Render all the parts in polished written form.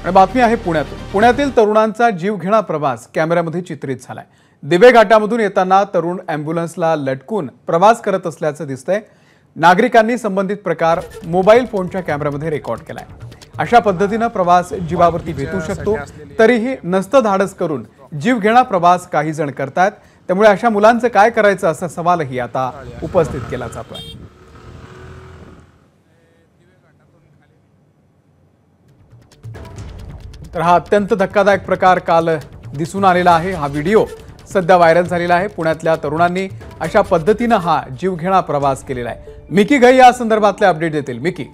आणि बातमी आहे पुण्यातून। पुण्यातील तरुणांचा जीवघेणा प्रवास कॅमेऱ्यामध्ये चित्रित झालाय। दिवे घाटामधून येताना तरुण ॲम्ब्युलन्सला लटकून प्रवास करत असल्याचं दिसतंय। नागरिकांनी संबंधित प्रकार मोबाईल फोनच्या कॅमेऱ्यामध्ये रेकॉर्ड केलाय। अशा पद्धतीने प्रवास जीवावरती बेतू शकतो, तरीही नसतं धाडस करून जीवघेणा प्रवास काही जण करतात। त्यामुळे अशा मुलांचं काय करायचं असा सवालही आता उपस्थित केला जातोय। तर हा अत्यंत धक्कादायक प्रकार काल दिसून आलेला आहे। हा व्हिडिओ सध्या व्हायरल झालेला आहे। पुण्यातल्या तरुणांनी अशा पद्धतीने हा जीवघेणा प्रवास केलेला आहे। मिकी घई या संदर्भातले अपडेट देतील। मिकी,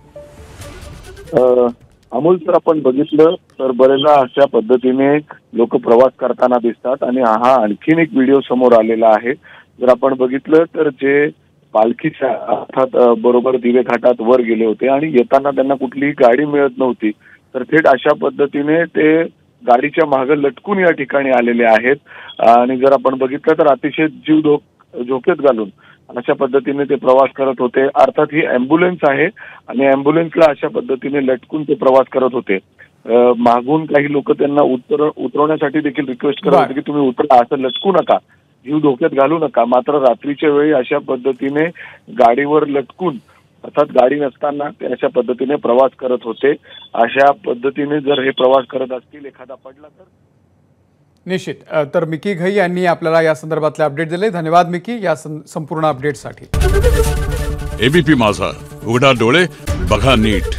अमोल, जर आपण बघितलं तर बरेचदा अशा पद्धतीने लोक प्रवास करताना दिसतात आणि हा आणखीन एक व्हिडिओ समोर आलेला आहे। जर आपण बघितलं तर जे पालखीच्या अर्थात बरोबर दिवे घाटात वर गेले होते आणि येताना त्यांना कुठलीही गाडी मिळत नव्हती, तर थेट अशा पद्धतीने ते गाडीच्या मागे लटकून या ठिकाणी आलेले आहेत। आणि जर आपण बघितलं तर अतिशय जीव धोक्यात घालून अशा पद्धतीने ते प्रवास करत होते। अर्थात ही ॲम्ब्युलन्स आहे आणि ॲम्ब्युलन्सला अशा पद्धतीने लटकून ते प्रवास करत होते। मागून काही लोक त्यांना उतरवण्यासाठी देखील रिक्वेस्ट करत होते की तुम्ही उतरा, असं लटकू नका, जीव धोक्यात घालू नका। मात्र रात्रीच्या वेळी अशा पद्धतीने गाडीवर लटकून, अर्थात गाडी नसताना ते अशा पद्धतीने प्रवास करत होते। अशा पद्धतीने जर हे प्रवास करत असतील, एखादा पडला तर निश्चित। तर मिकी घई यांनी आपल्याला या संदर्भातले अपडेट दिले। धन्यवाद मिकी या संपूर्ण अपडेटसाठी। एबीपी माझा, उघडा डोळे बघा नीट।